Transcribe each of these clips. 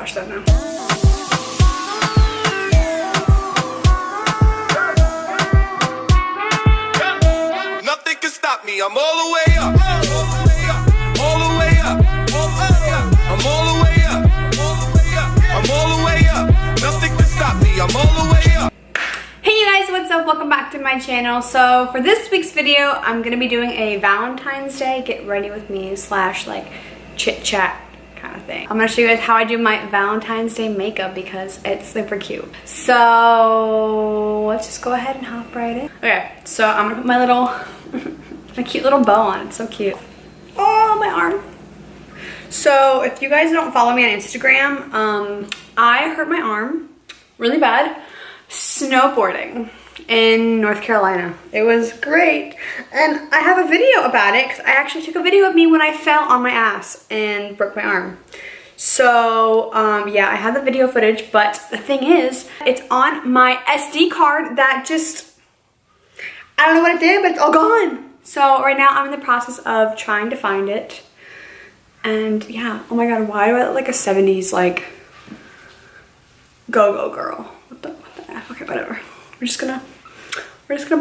watch that now. Nothing can stop me. I'm all the way up. All the way up. All the way up. I'm all the way up. I'm all the way up. Nothing can stop me. I'm all the way up. Hey you guys, what's up? Welcome back to my channel. So for this week's video, I'm gonna be doing a Valentine's Day get ready with me / like chit chat kind of thing. I'm gonna show you guys how I do my Valentine's Day makeup because it's super cute. So let's just go ahead and hop right in. Okay, so I'm gonna put my little, my cute little bow on. It's so cute. Oh, my arm. So if you guys don't follow me on Instagram, I hurt my arm really bad snowboarding in North Carolina. It was great, and I have a video about it because I actually took a video of me when I fell on my ass and broke my arm. So yeah, I have the video footage, but the thing is, it's on my SD card that just, I don't know what it did, but it's all gone. So right now I'm in the process of trying to find it. And yeah, oh my god, why do I look like a 70s like go-go girl? What the F? Okay, whatever. We're just gonna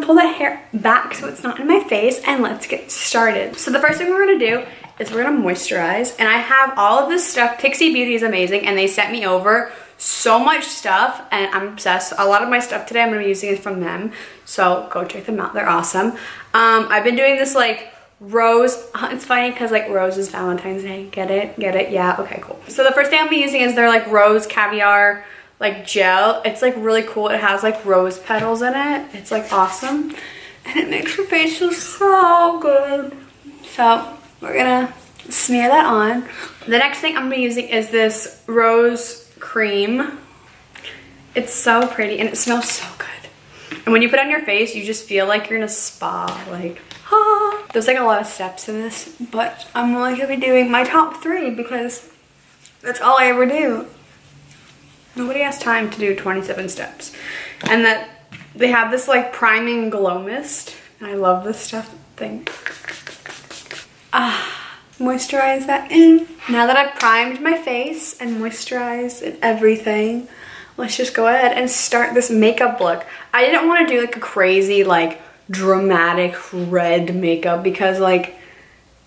pull that hair back so it's not in my face, and let's get started. So the first thing we're gonna do is we're gonna moisturize, and I have all of this stuff. Pixie Beauty is amazing, and they sent me over so much stuff, and I'm obsessed. A lot of my stuff today I'm gonna be using is from them, so go check them out. They're awesome. I've been doing this like rose, it's funny because like rose is Valentine's Day. Get it? Get it? Yeah, okay, cool. So the first thing I'll be using is their like rose caviar like gel. It's like really cool. It has like rose petals in it. It's like awesome, and it makes your face look so good. So we're gonna smear that on. The next thing I'm gonna be using is this rose cream. It's so pretty and it smells so good. And when you put it on your face, you just feel like you're in a spa. Like, ah. There's like a lot of steps in this, but I'm only gonna be doing my top 3 because that's all I ever do. Nobody has time to do 27 steps. And that they have this like priming glow mist. And I love this stuff thing. Moisturize that in. Now that I've primed my face and moisturized and everything, let's just go ahead and start this makeup look. I didn't want to do like a crazy like dramatic red makeup because like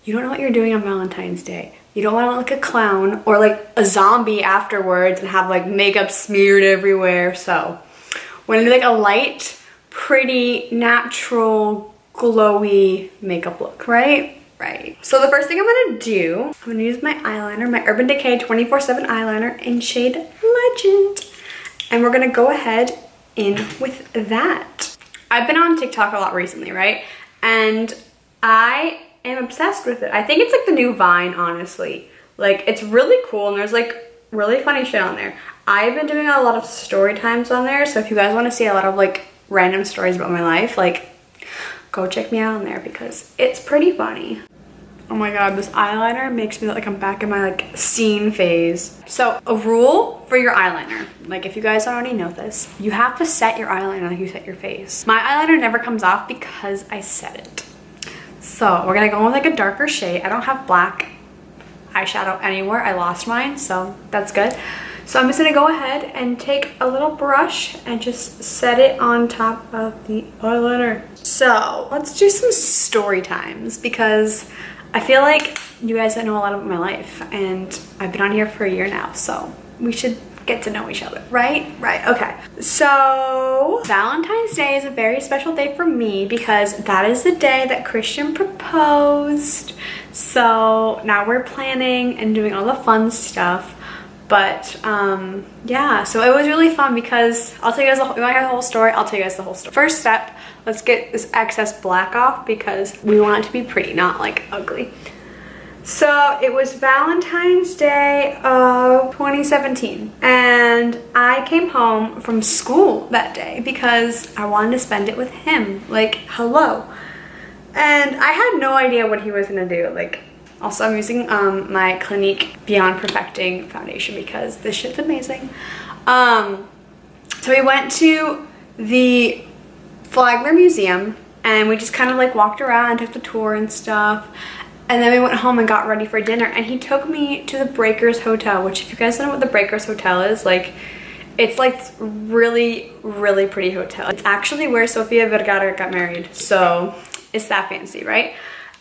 you don't know what you're doing on Valentine's Day. You don't want to look like a clown or like a zombie afterwards and have like makeup smeared everywhere. So we're gonna do like a light, pretty, natural, glowy makeup look, right? Right. So the first thing I'm gonna do, I'm gonna use my eyeliner, my Urban Decay 24/7 eyeliner in shade Legend. And we're gonna go ahead in with that. I've been on TikTok a lot recently, right? And I am obsessed with it. I think it's like the new Vine, honestly. Like, it's really cool, and there's like really funny shit on there. I've been doing a lot of story times on there, so if you guys want to see a lot of like random stories about my life, like go check me out on there because it's pretty funny. Oh my god, this eyeliner makes me look like I'm back in my like scene phase. So a rule for your eyeliner, like if you guys already know this, you have to set your eyeliner like you set your face. My eyeliner never comes off because I set it. So we're gonna go with like a darker shade. I don't have black eyeshadow anywhere. I lost mine, so that's good. So I'm just gonna go ahead and take a little brush and just set it on top of the eyeliner. So let's do some story times because I feel like you guys don't know a lot about my life, and I've been on here for a year now, so we should get to know each other, right? Right, okay. So Valentine's Day is a very special day for me because that is the day that Christian proposed. So now we're planning and doing all the fun stuff. But yeah, so it was really fun because I'll tell you guys the whole, you want to hear the whole story? I'll tell you guys the whole story. First step, let's get this excess black off because we want it to be pretty, not like ugly. So it was Valentine's Day of 2017, and I came home from school that day because I wanted to spend it with him. Like, hello. And I had no idea what he was gonna do. Like, also I'm using my Clinique Beyond Perfecting foundation because this shit's amazing. So we went to the Flagler Museum and we just kind of like walked around, took the tour and stuff. And then we went home and got ready for dinner, and he took me to the Breakers Hotel, which if you guys don't know what the Breakers Hotel is, like, it's like really, really pretty hotel. It's actually where Sofia Vergara got married, so it's that fancy, right?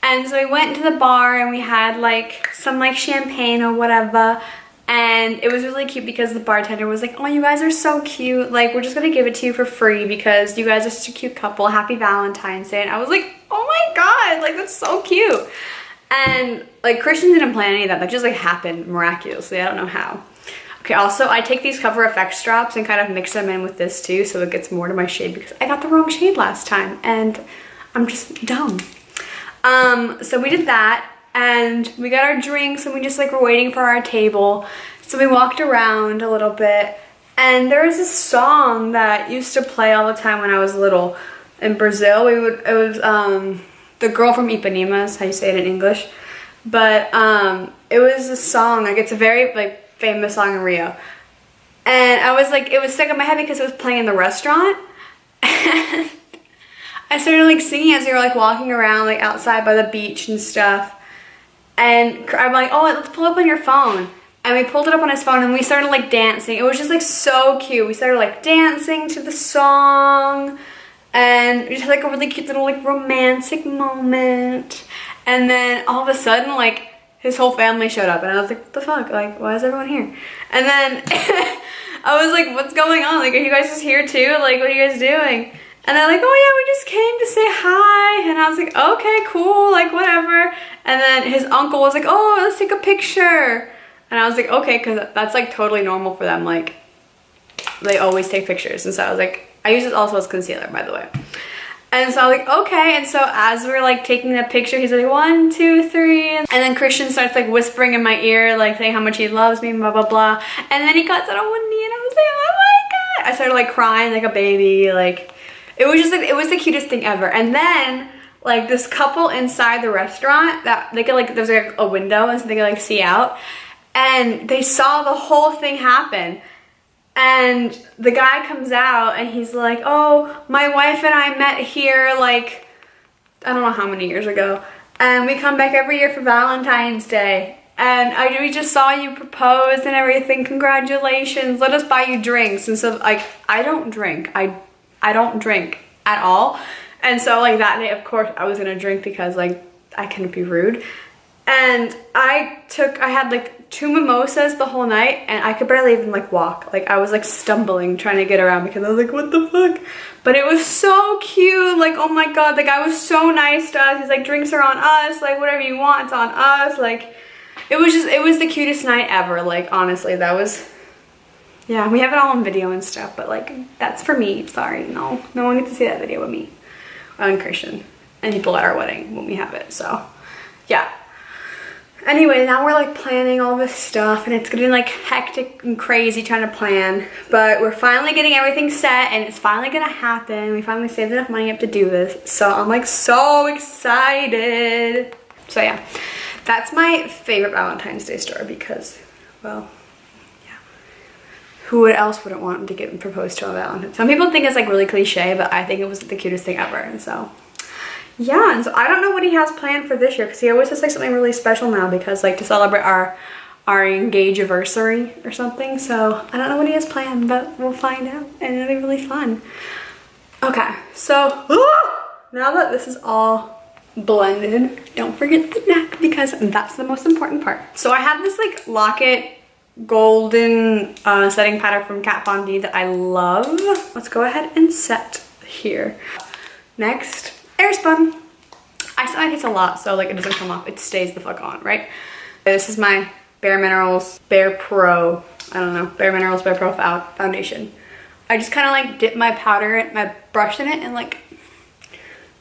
And so we went to the bar and we had like some like champagne or whatever, and it was really cute because the bartender was like, oh, you guys are so cute, like we're just gonna give it to you for free because you guys are such a cute couple, happy Valentine's Day. And I was like, oh my god, like that's so cute. And like Christian didn't plan any of that, that just like happened miraculously, I don't know how. Okay, also I take these Cover FX drops and kind of mix them in with this too so it gets more to my shade because I got the wrong shade last time and I'm just dumb. So we did that and we got our drinks and we just like were waiting for our table. So we walked around a little bit and there was this song that used to play all the time when I was little. In Brazil, it was the girl from Ipanema is how you say it in English. But it was a song, like it's a very like famous song in Rio. And I was like, it was stuck in my head because it was playing in the restaurant. And I started like singing as we were like walking around like outside by the beach and stuff. And I'm like, oh, let's pull it up on your phone. And we pulled it up on his phone and we started like dancing. It was just like so cute. We started like dancing to the song. And we just had like a really cute little like romantic moment. And then all of a sudden like his whole family showed up and I was like, what the fuck? Like, why is everyone here? And then I was like, what's going on? Like, are you guys just here too? Like, what are you guys doing? And they're like, oh yeah, we just came to say hi. And I was like, okay, cool, like whatever. And then his uncle was like, oh, let's take a picture. And I was like, okay, because that's like totally normal for them. Like, they always take pictures. And so I was like, I use it also as concealer, by the way. And so I was like, okay. And so as we're like taking the picture, he's like, 1, 2, 3. And then Christian starts like whispering in my ear, like saying how much he loves me, blah, blah, blah. And then he got down on one knee and I was like, oh my God. I started like crying like a baby. Like, it was just like, it was the cutest thing ever. And then like this couple inside the restaurant that they could like, there's like a window and so they could like see out. And they saw the whole thing happen. And the guy comes out and he's like, oh, my wife and I met here like, I don't know how many years ago. And we come back every year for Valentine's Day. And we just saw you propose and everything. Congratulations. Let us buy you drinks. And so like, I don't drink. I don't drink at all. And so like that day, of course, I was gonna drink because like, I couldn't be rude. And I had like 2 mimosas the whole night and I could barely even like walk. Like I was like stumbling trying to get around because I was like, what the fuck? But it was so cute. Like, oh my God, the guy was so nice to us. He's like, drinks are on us. Like whatever you want, it's on us. Like it was the cutest night ever. Like honestly, that was, yeah, we have it all on video and stuff, but like that's for me. Sorry, no one gets to see that video with me and Christian and people at our wedding when we have it. So yeah. Anyway, now we're like planning all this stuff and it's getting like hectic and crazy trying to plan, but we're finally getting everything set and it's finally gonna happen. We finally saved enough money up to do this, so I'm like so excited. So yeah, that's my favorite Valentine's Day story because, well, yeah, who else wouldn't want to get proposed to on Valentine's? Some people think it's like really cliche, but I think it was the cutest thing ever. And so yeah, and so I don't know what he has planned for this year because he always has like something really special now because like to celebrate our engage-iversary or something. So I don't know what he has planned, but we'll find out and it'll be really fun. Okay, so now that this is all blended, don't forget the neck because that's the most important part. So I have this like locket golden setting powder from Kat Von D that I love. Let's go ahead and set here. Next, Airspun. I still like it's a lot, so like it doesn't come off. It stays the fuck on, right? This is my Bare Minerals Bare Pro, I don't know, Bare Minerals Bare Pro foundation. I just kind of like dipped my powder, my brush in it and like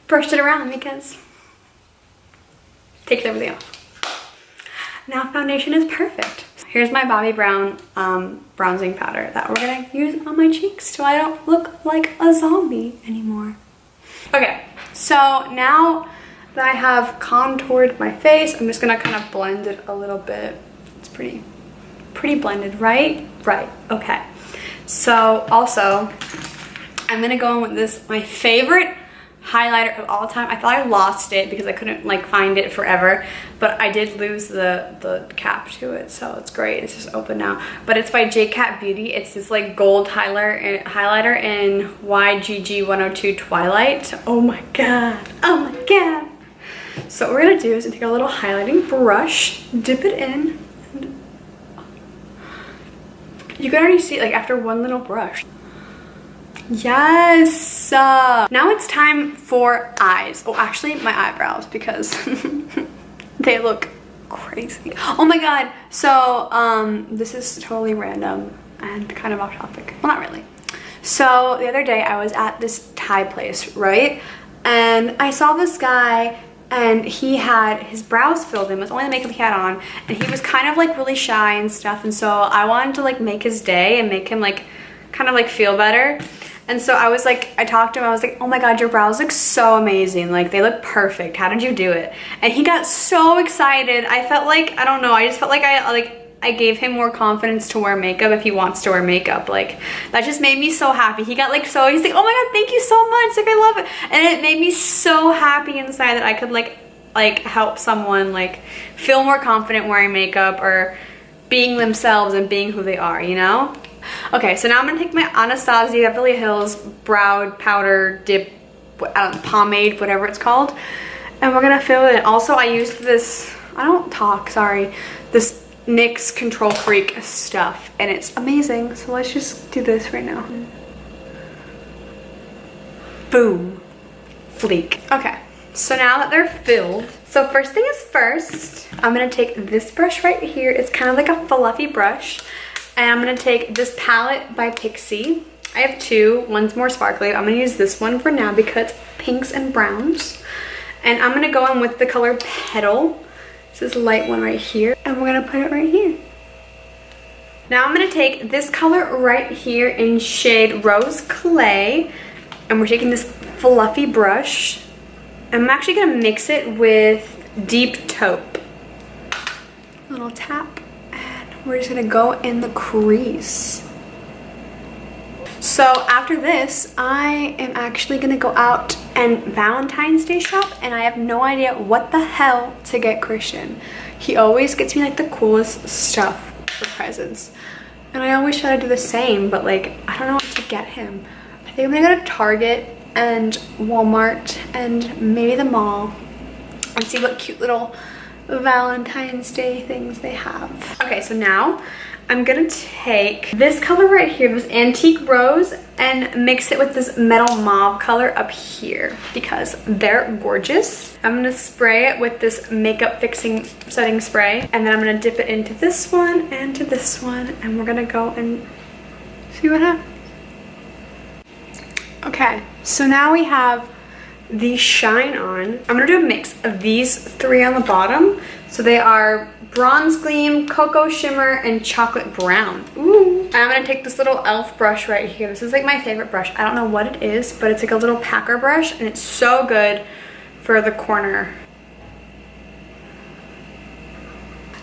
brushed it around because takes everything off. Now foundation is perfect. Here's my Bobbi Brown bronzing powder that we're gonna use on my cheeks so I don't look like a zombie anymore. Okay, so now that I have contoured my face, I'm just gonna kind of blend it a little bit. It's pretty blended, right? Right, okay. So also, I'm gonna go in with this, my favorite highlighter of all time. I thought I lost it because I couldn't like find it forever, but I did lose the cap to it, so it's great. It's just open now. But it's by J-Cat Beauty. It's this like gold highlighter in YGG 102 Twilight. Oh my god. Oh my god. So what we're gonna do is take a little highlighting brush, dip it in, and you can already see like after one little brush. Yes! Now it's time for eyes. Oh, actually my eyebrows, because they look crazy. Oh my god. So, this is totally random and kind of off topic. Well, not really. So, the other day I was at this Thai place, right? And I saw this guy and he had his brows filled in. It was only the makeup he had on. And he was kind of like really shy and stuff. And so I wanted to like make his day and make him like kind of like feel better. And so I was like, I talked to him, I was like, oh my god, your brows look so amazing. Like, they look perfect. How did you do it? And he got so excited. I felt like, I don't know, I just felt like I gave him more confidence to wear makeup if he wants to wear makeup. Like, that just made me so happy. He got like he's like, oh my god, thank you so much. Like, I love it. And it made me so happy inside that I could like help someone like feel more confident wearing makeup or being themselves and being who they are, you know? Okay, so now I'm gonna take my Anastasia Beverly Hills brow powder dip, pomade, whatever it's called, and we're gonna fill it in. Also, I used this, this NYX Control Freak stuff, and it's amazing. So let's just do this right now. Boom. Fleek. Okay, so now that they're filled, so first thing is first, I'm gonna take this brush right here. It's kind of like a fluffy brush. And I'm gonna take this palette by Pixie. I have two, one's more sparkly. I'm gonna use this one for now because pinks and browns. And I'm gonna go in with the color Petal. This is a light one right here. And we're gonna put it right here. Now I'm gonna take this color right here in shade Rose Clay. And we're taking this fluffy brush. And I'm actually gonna mix it with Deep Taupe. Little tap. We're just gonna go in the crease. So after this, I am actually gonna go out and Valentine's Day shop, and I have no idea what the hell to get Christian. He always gets me like the coolest stuff for presents. And I always try to do the same, but like, I don't know what to get him. I think I'm gonna go to Target and Walmart and maybe the mall and see what cute little Valentine's Day things they have. Okay, so now I'm gonna take this color right here, this Antique Rose, and mix it with this Metal Mauve color up here because they're gorgeous. I'm gonna spray it with this makeup fixing setting spray, and then I'm gonna dip it into this one and to this one, and we're gonna go and see what happens. Okay, so now we have the shine on. I'm gonna do a mix of these three on the bottom. So they are Bronze Gleam, Cocoa Shimmer, and Chocolate Brown. Ooh. And I'm gonna take this little e.l.f. brush right here. This is like my favorite brush. I don't know what it is, but it's like a little packer brush, and it's so good for the corner.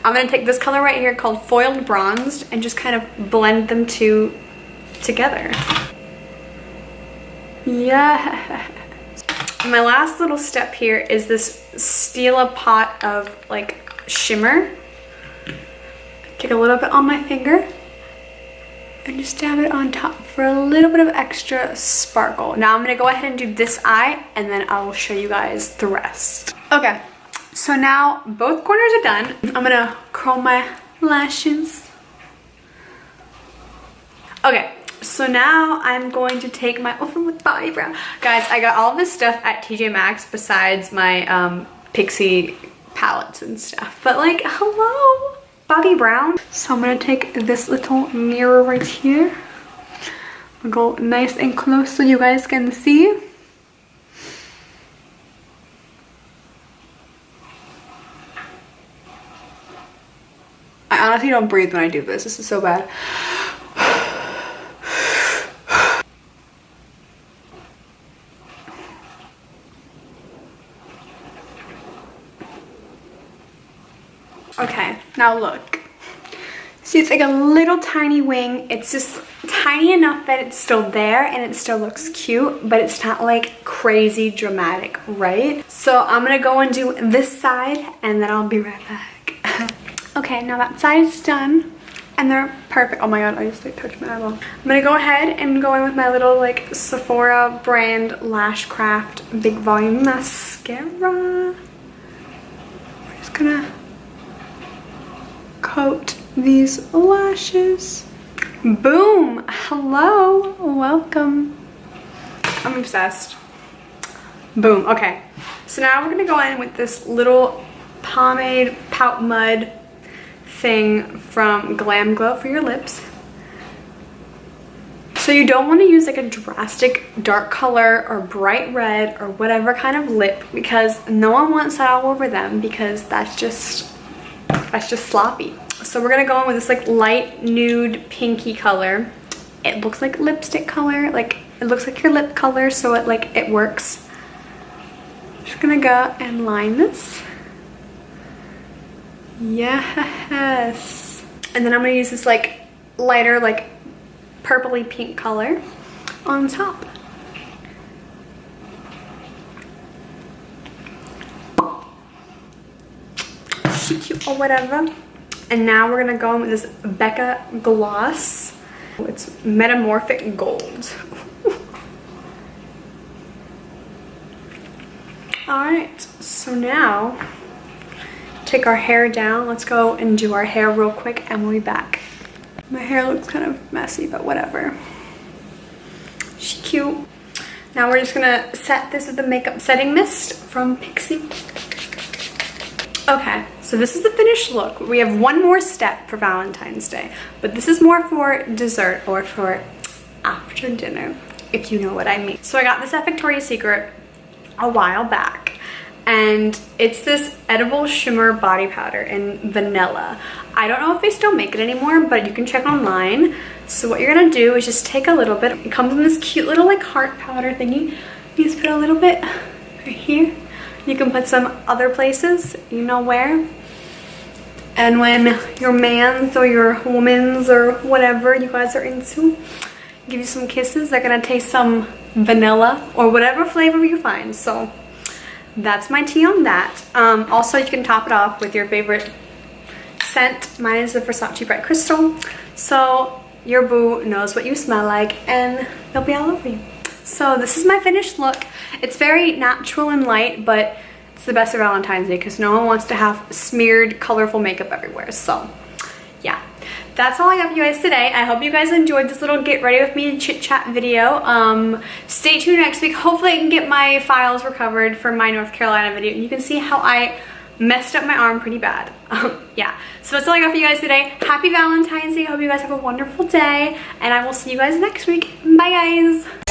I'm gonna take this color right here called Foiled Bronzed and just kind of blend them two together. Yeah. My last little step here is this Stila pot of like shimmer. Take a little bit on my finger and just dab it on top for a little bit of extra sparkle. Now I'm gonna go ahead and do this eye, and then I will show you guys the rest. Okay, so now both corners are done. I'm gonna curl my lashes. Okay. So now I'm going to take my body brow. Guys, I got all this stuff at TJ Maxx besides my Pixie palettes and stuff. But like, hello, Bobbi Brown. So I'm gonna take this little mirror right here. I'll go nice and close so you guys can see. I honestly don't breathe when I do this. This is so bad. Okay, now look. See, it's like a little tiny wing. It's this tiny enough that it's still there and it still looks cute, but it's not like crazy dramatic, right? So I'm gonna go and do this side and then I'll be right back. Okay, now that side's done and they're perfect. Oh my god, I just like touched my eyeball. I'm gonna go ahead and go in with my little like Sephora brand Lash Craft Big Volume Mascara. We're just gonna coat these lashes. Boom! Hello, welcome. I'm obsessed. Boom. Okay, so now we're gonna go in with this little pomade pout mud thing from Glam Glow for your lips. So you don't want to use like a drastic dark color or bright red or whatever kind of lip, because no one wants that all over them, because that's just sloppy. So we're gonna go in with this like light nude pinky color. It looks like lipstick color, like it looks like your lip color, so it works. Just gonna go and line this. Yes. And then I'm gonna use this like lighter like purpley pink color on top. Cute or whatever. And now we're gonna go in with this Becca gloss. It's Metamorphic Gold. Alright, so now take our hair down. Let's go and do our hair real quick and we'll be back. My hair looks kind of messy, but whatever. She's cute. Now we're just gonna set this with the makeup setting mist from Pixie. Okay, so this is the finished look. We have one more step for Valentine's Day, but this is more for dessert or for after dinner, if you know what I mean. So I got this at Victoria's Secret a while back, and it's this edible shimmer body powder in vanilla. I don't know if they still make it anymore, but you can check online. So what you're gonna do is just take a little bit. It comes in this cute little like heart powder thingy. You just put a little bit right here. You can put some other places, you know where. And when your man's or your woman's or whatever you guys are into give you some kisses, they're gonna taste some vanilla or whatever flavor you find. So that's my tea on that. Also, you can top it off with your favorite scent. Mine is the Versace Bright Crystal. So your boo knows what you smell like and they'll be all over you. So this is my finished look. It's very natural and light, but it's the best of Valentine's Day because no one wants to have smeared, colorful makeup everywhere. So yeah, that's all I got for you guys today. I hope you guys enjoyed this little get ready with me chit chat video. Stay tuned next week. Hopefully I can get my files recovered for my North Carolina video. You can see how I messed up my arm pretty bad. Yeah, so that's all I got for you guys today. Happy Valentine's Day. I hope you guys have a wonderful day, and I will see you guys next week. Bye guys.